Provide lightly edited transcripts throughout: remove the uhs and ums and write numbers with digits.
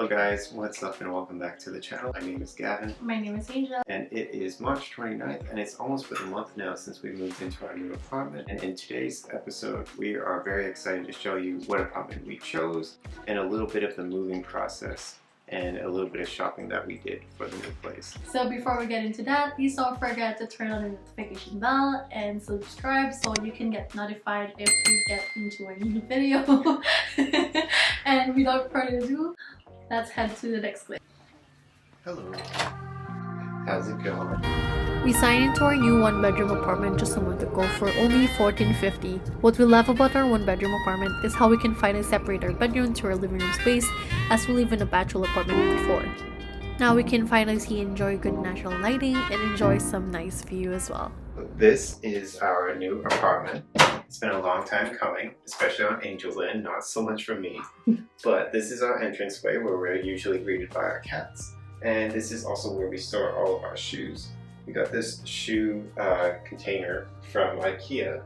guys, what's up and welcome back to the channel. My name is Gavin. My name is Angel. And it is March 29th and it's almost been a month now since we moved into our new apartment. And in today's episode, we are very excited to show you what apartment we chose and a little bit of the moving process and a little bit of shopping that we did for the new place. So before we get into that, please don't forget to turn on the notification bell and subscribe so you can get notified if we get into a new video. And without further ado, let's head to the next clip. Hello. How's it going? We signed into our new one-bedroom apartment just a month ago for only $14.50. What we love about our one-bedroom apartment is how we can finally separate our bedroom to our living room space, as we live in a bachelor apartment before. Now we can finally see and enjoy good natural lighting and enjoy some nice view as well. This is our new apartment. It's been a long time coming, especially on Angel's end, not so much for me. But this is our entranceway where we're usually greeted by our cats. And this is also where we store all of our shoes. We got this shoe container from IKEA,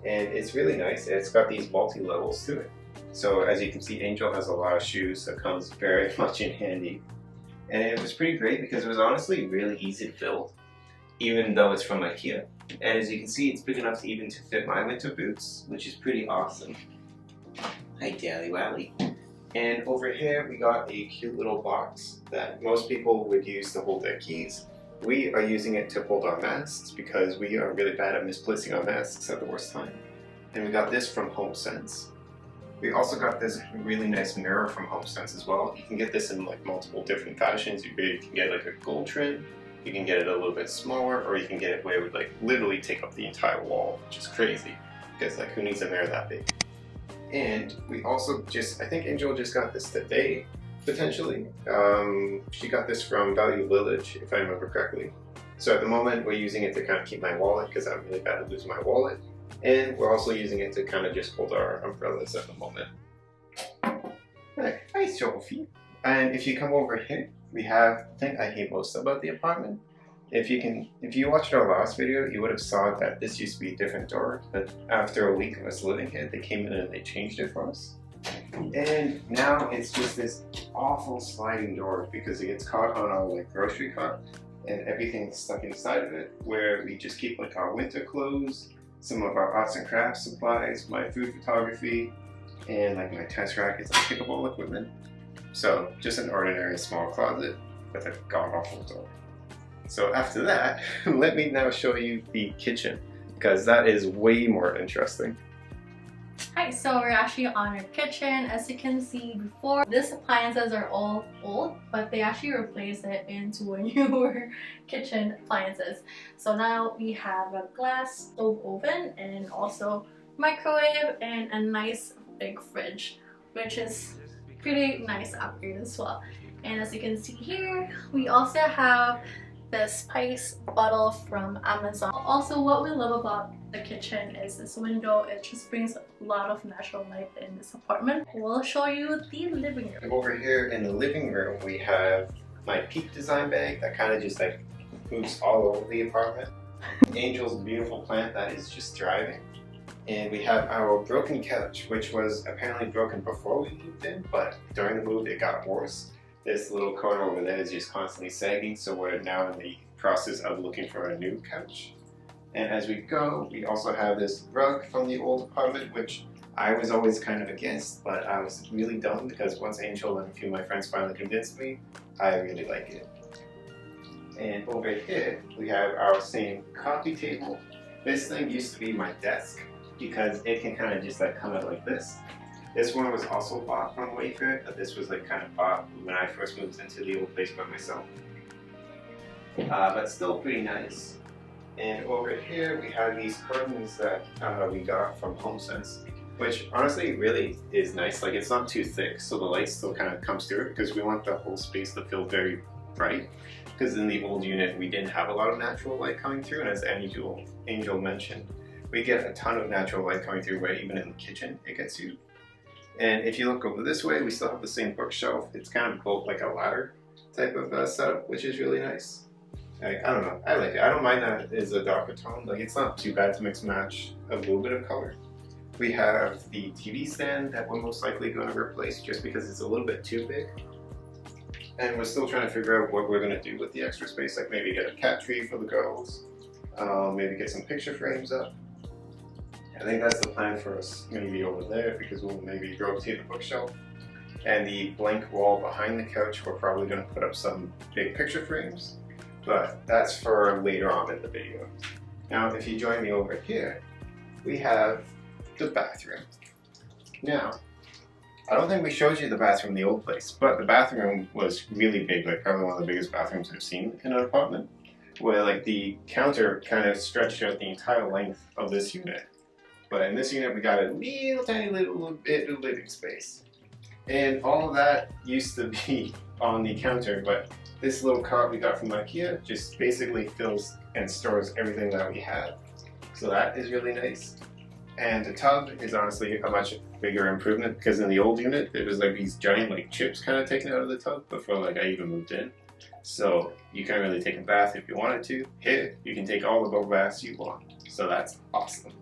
and it's really nice. It's got these multi-levels to it. So as you can see, Angel has a lot of shoes, so it comes very much in handy. And it was pretty great because it was honestly really easy to build, even though it's from IKEA. And as you can see, it's big enough to even to fit my winter boots, which is pretty awesome. Hi, Dally Wally. And over here, we got a cute little box that most people would use to hold their keys. We are using it to hold our masks because we are really bad at misplacing our masks at the worst time. And we got this from HomeSense. We also got this really nice mirror from HomeSense as well. You can get this in like multiple different fashions. You can get like a gold trim, you can get it a little bit smaller, or you can get it where it would like literally take up the entire wall, which is crazy. Because like who needs a mirror that big? And we also I think Angel just got this today, potentially. She got this from Value Village, if I remember correctly. So at the moment, we're using it to kind of keep my wallet because I'm really bad at losing my wallet. And we're also using it to kind of just hold our umbrellas at the moment. Hi, Sophie. And if you come over here, we have the thing I hate most about the apartment. If you watched our last video, you would have saw that this used to be a different door, but after a week of us living here, they came in and they changed it for us. And now it's just this awful sliding door because it gets caught on our like grocery cart and everything's stuck inside of it, where we just keep like our winter clothes, some of our arts and crafts supplies, my food photography, and like my test rackets and pickleball equipment. So just an ordinary small closet with a god-awful door. So after that, let me now show you the kitchen, because that is way more interesting. Hi, so we're actually on our kitchen. As you can see before, these appliances are all old, but they actually replaced it into a newer kitchen appliances. So now we have a glass stove oven and also microwave and a nice big fridge, which is pretty nice upgrade as well. And as you can see here, we also have the spice bottle from Amazon. Also, what we love about the kitchen is this window. It just brings a lot of natural light in this apartment. We'll show you the living room. Over here in the living room, we have my Peak design bag that kind of just like moves all over the apartment. Angel's beautiful plant that is just thriving. And we have our broken couch, which was apparently broken before we moved in, but during the move it got worse. This little corner over there is just constantly sagging, so we're now in the process of looking for a new couch. And as we go, we also have this rug from the old apartment, which I was always kind of against, but I was really dumb because once Angel and a few of my friends finally convinced me, I really like it. And over here, we have our same coffee table. This thing used to be my desk because it can kind of just like come out like this. This one was also bought from Wayfair, but this was like kind of bought when I first moved into the old place by myself. But still pretty nice. And over here we have these curtains that we got from HomeSense, which honestly really is nice. Like it's not too thick, so the light still kind of comes through because we want the whole space to feel very bright. Because in the old unit we didn't have a lot of natural light coming through, and as Angel mentioned, we get a ton of natural light coming through where even in the kitchen it gets you. And if you look over this way, we still have the same bookshelf. It's kind of built like a ladder type of setup, which is really nice. Like, I don't know, I like it. I don't mind that it's a darker tone. Like, it's not too bad to mix match a little bit of color. We have the TV stand that we're most likely going to replace just because it's a little bit too big. And we're still trying to figure out what we're going to do with the extra space, like maybe get a cat tree for the girls, maybe get some picture frames up. I think that's the plan for us, maybe over there, because we'll maybe rotate the bookshelf. And the blank wall behind the couch, we're probably going to put up some big picture frames, but that's for later on in the video. Now, if you join me over here, we have the bathroom. Now, I don't think we showed you the bathroom in the old place, but the bathroom was really big, like probably one of the biggest bathrooms I've seen in an apartment, where like the counter kind of stretched out the entire length of this unit. But in this unit, we got a little tiny little bit of living space. And all of that used to be on the counter, but this little cart we got from IKEA just basically fills and stores everything that we have. So that is really nice. And the tub is honestly a much bigger improvement, because in the old unit, it was like these giant like chips kind of taken out of the tub before like I even moved in. So you can't really take a bath if you wanted to. Here, you can take all the bubble baths you want. So that's awesome.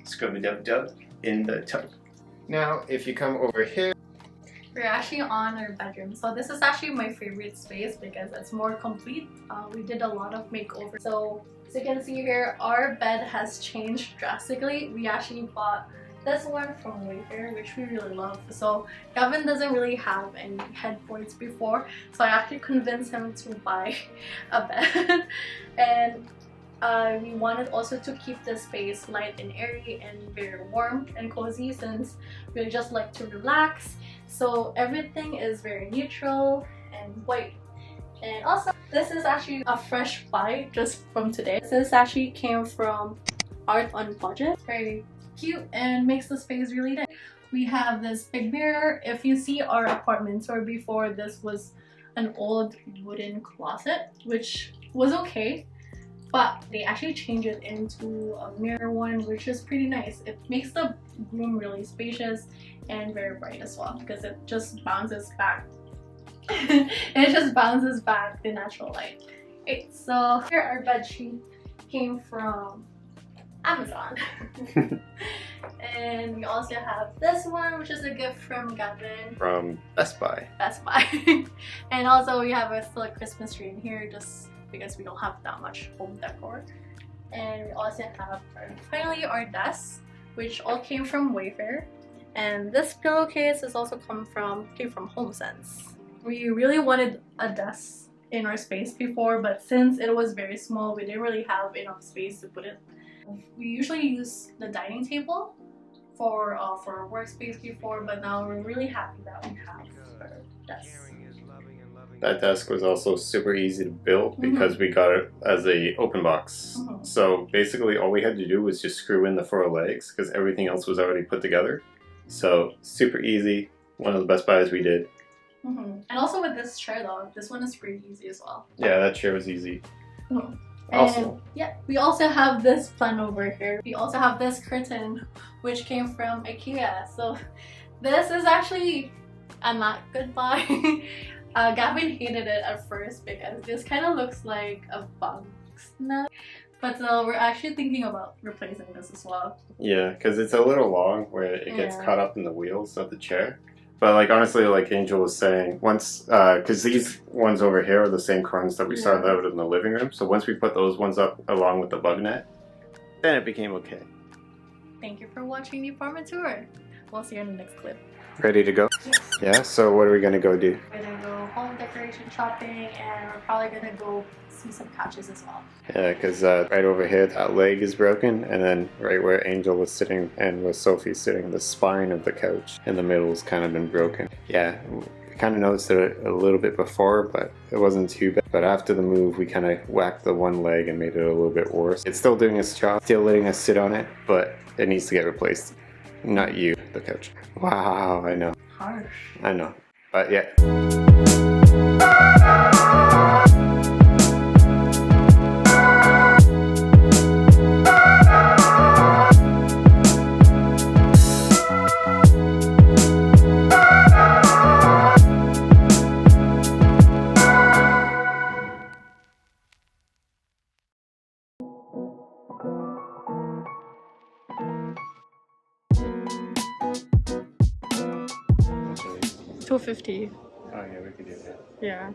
Scrubby-dub-dub in the tub. Now, if you come over here, we're actually on our bedroom. So this is actually my favorite space because it's more complete. We did a lot of makeover. So as you can see here, our bed has changed drastically. We actually bought this one from Wayfair, which we really love. So Gavin doesn't really have any headboards before, so I actually convinced him to buy a bed. And we wanted also to keep the space light and airy and very warm and cozy, since we just like to relax. So everything is very neutral and white. And also, this is actually a fresh buy just from today. This actually came from Art on Budget. Very cute and makes the space really nice. We have this big mirror. If you see our apartment tour before, this was an old wooden closet, which was okay. But they actually changed it into a mirror one, which is pretty nice. It makes the room really spacious and very bright as well, because it just bounces back. It just bounces back the natural light. Okay, so here our bed sheet came from Amazon. And we also have this one, which is a gift from Gavin. From Best Buy. Best Buy. And also we have still a Christmas tree in here, just because we don't have that much home decor. And we also have finally our desk, which all came from Wayfair. And this pillowcase is also came from HomeSense. We really wanted a desk in our space before, but since it was very small, we didn't really have enough space to put it. We usually use the dining table for our workspace before, but now we're really happy that we have our desk. That desk was also super easy to build because we got it as a open box. So basically all we had to do was just screw in the 4 legs, because everything else was already put together. So super easy, one of the best buys we did. And also with this chair though, this one is pretty easy as well. Yeah, that chair was easy. And yeah, we also have this plant over here. We also have this curtain, which came from IKEA. So this is actually a not good buy. Gavin hated it at first because this kind of looks like a bug's net. But we're actually thinking about replacing this as well. Yeah, because it's a little long where it gets caught up in the wheels of the chair. But like honestly, like Angel was saying, once, because these ones over here are the same curtains that we started out in the living room. So once we put those ones up along with the bug net, then it became okay. Thank you for watching the apartment tour. We'll see you in the next clip. Ready to go? Yes. Yeah, so what are we going to go do? We're gonna go home decoration shopping, and we're probably gonna go see some couches as well. Yeah, because right over here, that leg is broken, and then right where Angel was sitting and where Sophie's sitting, the spine of the couch in the middle has kind of been broken. Yeah, we kind of noticed it a little bit before, but it wasn't too bad. But after the move, we kind of whacked the one leg and made it a little bit worse. It's still doing its job, still letting us sit on it, but it needs to get replaced. Not you, the couch. Wow, I know. Harsh. I know. But yeah. $250. Oh yeah, we could do that. Yeah.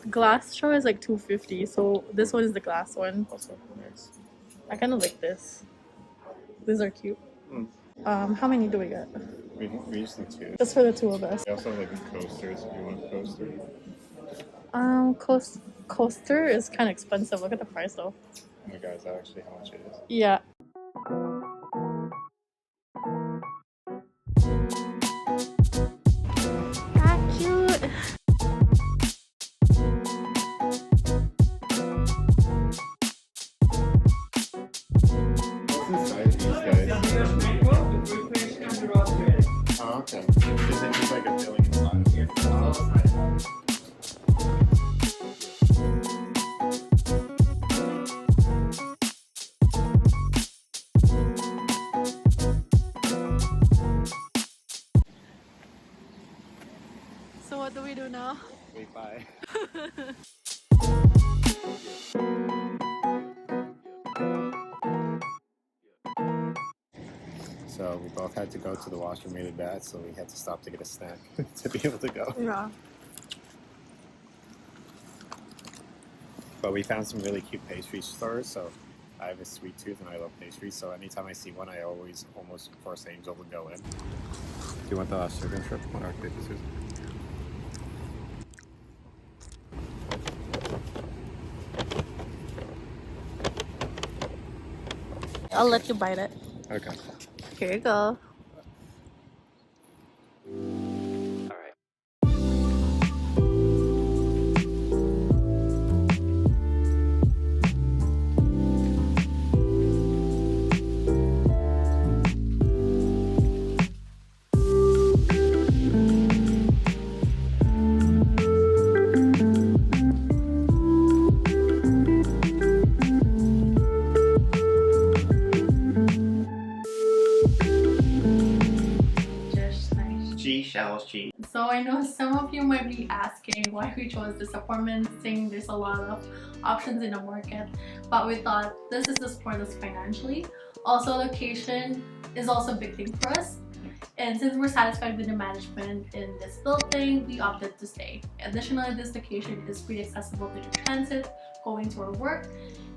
Glass show is like 250. So this one is the glass one. Also nice. I kind of like this. These are cute. Mm. How many do we get? We just need two. Just for the two of us. We also have like coasters if you want a coaster. Coaster is kind of expensive. Look at the price though. Oh my god, is that actually how much it is? Yeah. Ah, cute. What's inside these guys? Oh, okay. Is it just like a filling inside? So what do we do now? Wait, bye. So we both had to go to the washroom really bad, so we had to stop to get a snack to be able to go. Yeah. But we found some really cute pastry stores, so I have a sweet tooth and I love pastries, so anytime I see one, I always almost force Angel to go in. Do you want the sugar strip on our pastries? I'll let you bite it. Okay. Here you go. Alright. So I know some of you might be asking why we chose this apartment, saying there's a lot of options in the market, but we thought this is to support us financially. Also, location is also a big thing for us, and since we're satisfied with the management in this building, we opted to stay. Additionally, this location is pretty accessible to the transit, going to our work,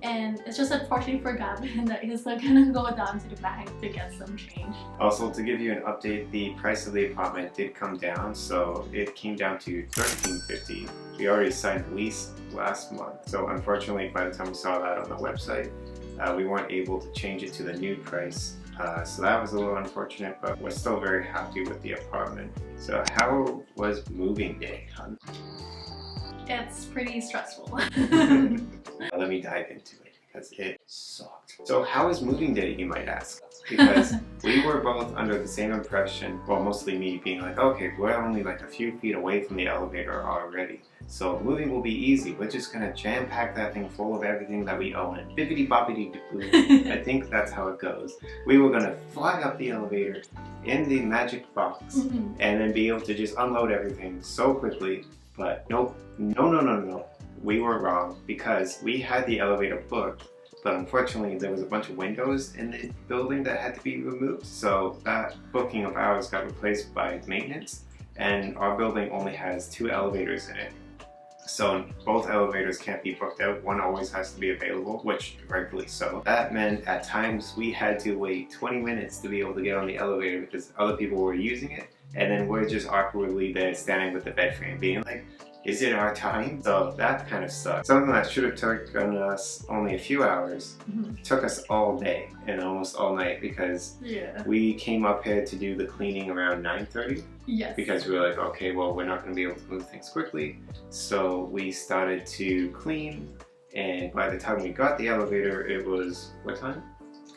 and it's just unfortunate for Gavin that he's not gonna go down to the bank to get some change. Also, to give you an update, the price of the apartment did come down, so it came down to $13.50. We already signed the lease last month, so unfortunately by the time we saw that on the website, we weren't able to change it to the new price. So that was a little unfortunate, but we're still very happy with the apartment. So how was moving day, hon? It's pretty stressful. Let me dive into it because it sucked. So how was moving day, you might ask? Because we were both under the same impression, well, mostly me being like, okay, we're only like a few feet away from the elevator already, so moving will be easy. We're just gonna jam pack that thing full of everything that we own and bibbidi bobbidi doo. I think that's how it goes. We were gonna fly up the elevator in the magic box and then be able to just unload everything so quickly, but nope, no. We were wrong because we had the elevator booked, but unfortunately there was a bunch of windows in the building that had to be removed, so that booking of ours got replaced by maintenance, and our building only has 2 elevators in it. So both elevators can't be booked out, one always has to be available, which rightfully so. That meant at times we had to wait 20 minutes to be able to get on the elevator because other people were using it, and then we're just awkwardly there standing with the bed frame being like, is it our time? So that kind of sucked. Something that should have taken us only a few hours took us all day and almost all night because we came up here to do the cleaning around 9:30. Yes. Because we were like, okay, well, we're not going to be able to move things quickly. So we started to clean, and by the time we got the elevator, it was, what time?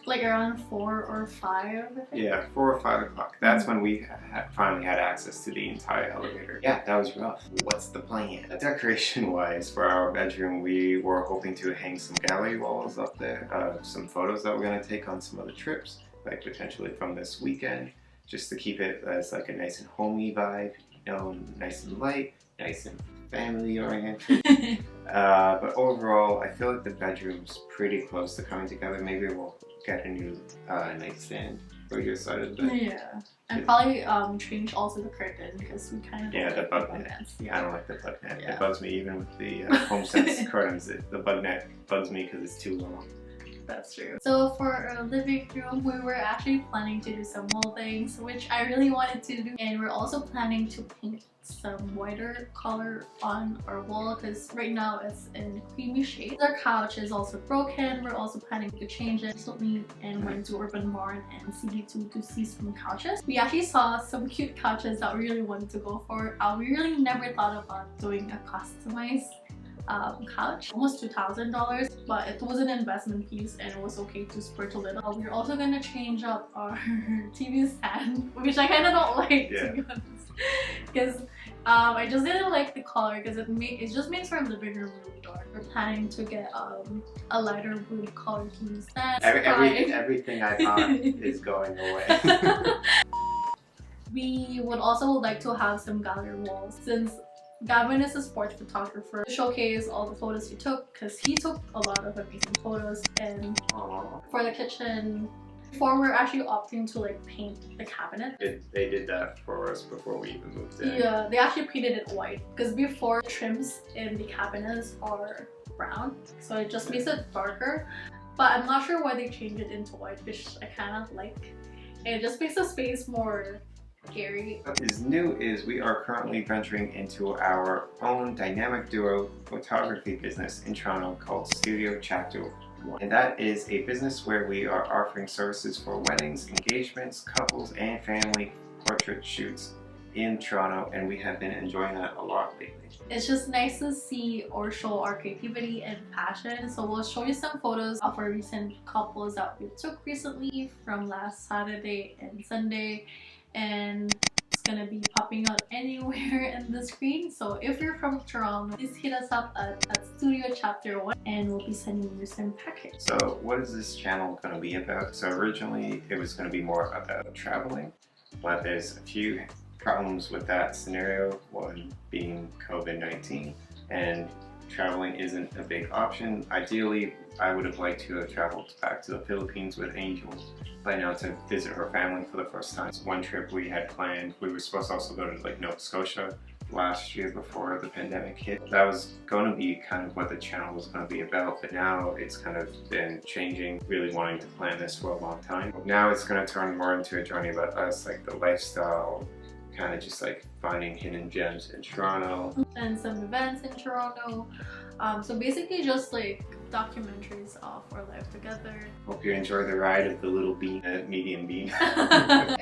Like around 4 or 5, I think. Yeah, 4 or 5 o'clock. That's when we finally had access to the entire elevator. Yeah, that was rough. What's the plan? Decoration-wise, for our bedroom, we were hoping to hang some gallery walls up there, some photos that we're going to take on some other trips, like potentially from this weekend, just to keep it as like a nice and homey vibe, you know, nice and light, nice and family-oriented. But overall, I feel like the bedroom's pretty close to coming together. Maybe we'll get a new nightstand for your side of the bed. Yeah. And probably change also the curtain because we kind of The bug net. I don't like the bug net. It bugs me even with the HomeSense curtains. The bug net bugs me because it's too long. That's true. So for our living room, we were actually planning to do some moldings, which I really wanted to do. And we're also planning to paint some whiter color on our wall because right now it's in creamy shade. Our couch is also broken. We're also planning to change it recently and went to Urban Barn and CB2 to see some couches. We actually saw some cute couches that we really wanted to go for. We really never thought about doing a customized couch, almost $2,000, but it was an investment piece and it was okay to splurge a little. We're also gonna change up our TV stand, which I kind of don't like, to be honest, because I just didn't like the color because it just makes our living room really dark. We're planning to get a lighter blue color TV stand. Everything I bought is going away. We would also like to have some gallery walls since Gavin is a sports photographer to showcase all the photos he took because he took a lot of amazing photos. And for the kitchen, before we're actually opting to like paint the cabinet. They did that for us before we even moved in. Yeah, they actually painted it white because before the trims in the cabinets are brown, so it just makes it darker. But I'm not sure why they changed it into white, which I kind of like. And it just makes the space more scary. What is new is we are currently venturing into our own dynamic duo photography business in Toronto called Studio Chapter 1. And that is a business where we are offering services for weddings, engagements, couples, and family portrait shoots in Toronto, and we have been enjoying that a lot lately. It's just nice to see or show our creativity and passion. So we'll show you some photos of our recent couples that we took recently from last Saturday and Sunday. And it's gonna be popping out anywhere in the screen. So if you're from Toronto, please hit us up at Studio Chapter 1 and we'll be sending you some package. So what is this channel gonna be about? So originally it was gonna be more about traveling, but there's a few problems with that scenario, one being COVID-19, and traveling isn't a big option. Ideally, I would have liked to have traveled back to the Philippines with Angel by now to visit her family for the first time. One trip we had planned, we were supposed to also go to like Nova Scotia last year before the pandemic hit. That was going to be kind of what the channel was going to be about, but now it's kind of been changing, really wanting to plan this for a long time. Now it's going to turn more into a journey about us, like the lifestyle, kind of just like finding hidden gems in Toronto. And some events in Toronto. So basically just like documentaries of our life together. Hope you enjoy the ride of the little bean, medium bean.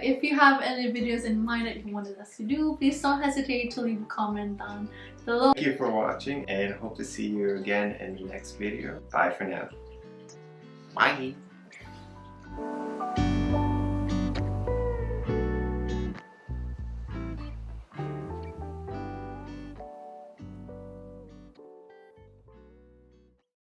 If you have any videos in mind that you wanted us to do, please don't hesitate to leave a comment down below. Thank you for watching and hope to see you again in the next video. Bye for now. Bye.